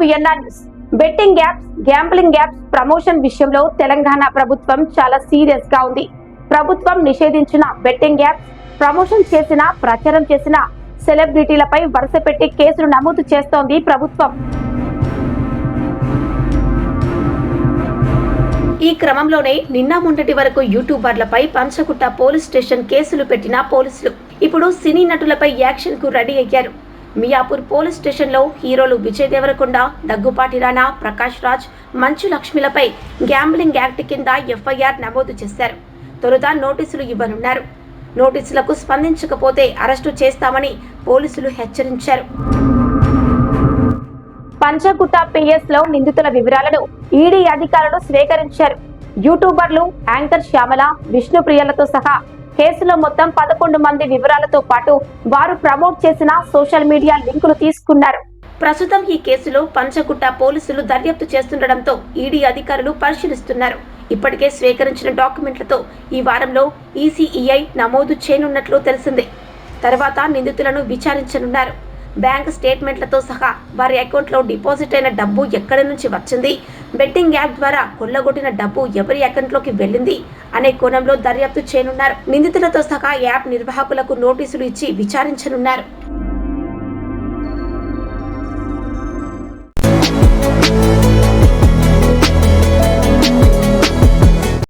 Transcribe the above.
VNR news. Betting apps, gambling apps promotion విషయంలో తెలంగాణ ప్రభుత్వం చాలా సీరియస్ గా ఉంది. ప్రభుత్వం నిషేధించిన బెట్టింగ్ యాప్స్ ప్రమోషన్ చేసిన, ప్రచారం చేసిన సెలబ్రిటీలపై వరుస పెట్టి కేసులు నమోదు చేస్తోంది ప్రభుత్వం. ఈ క్రమంలోనే నిన్న మొన్నటి వరకు యూట్యూబర్లపై పంచగుట్ట పోలీస్ స్టేషన్ కేసులు పెట్టిన పోలీసులు ఇప్పుడు సినీ నటులపై యాక్షన్ కు రెడీ అయ్యారు. మియాపూర్ పోలీస్ స్టేషన్లో హీరోలు విజయ్ దేవరకొండ, దగ్గుపాటి రాణా, ప్రకాష్ రాజ్, మంచు లక్ష్మిలపై గ్యాంబ్లింగ్ యాక్ట్ కింద FIR నమోదు చేశారు. తొలుత నోటీసులు ఇవ్వనున్నారు. నోటీసులకు స్పందించకపోతే అరెస్టు చేస్తామని పోలీసులు హెచ్చరించారు. పంచగుట్ట PS లో నిందితుల వివరాలను ఈడీ అధికారులు స్వీకరించారు. యూట్యూబర్లు యాంకర్ శ్యామల, విష్ణుప్రియలతో సహా కేసులో మొత్తం 11 మంది వివరాలతో పాటు వారు ప్రమోట్ చేసిన సోషల్ మీడియా లింకులు తీసుకున్నారు. ప్రస్తుతం ఈ కేసులో పంచగుట్ట పోలీసులు దర్యాప్తు చేస్తుండటంతో ఈడీ అధికారులు పరిశీలిస్తున్నారు. ఇప్పటికే స్వీకరించిన డాక్యుమెంట్లతో ఈ వారంలో ECEI నమోదు చేయనున్నట్లు తెలిసింది. తర్వాత నిందితులను విచారించనున్నారు. బ్యాంక్ స్టేట్మెంట్లతో సహా వారి అకౌంట్లో డిపాజిట్ అయిన డబ్బు ఎక్కడి నుంచి వచ్చింది, బెట్టింగ్ యాప్ ద్వారా కొల్లగొట్టిన డబ్బు ఎవరి అకౌంట్లోకి వెళ్ళింది అనే కోణంలో దర్యాప్తు చేయనున్నారు. నిందితులతో సహా యాప్ నిర్వాహకులకు నోటీసులు ఇచ్చి విచారించనున్నారు.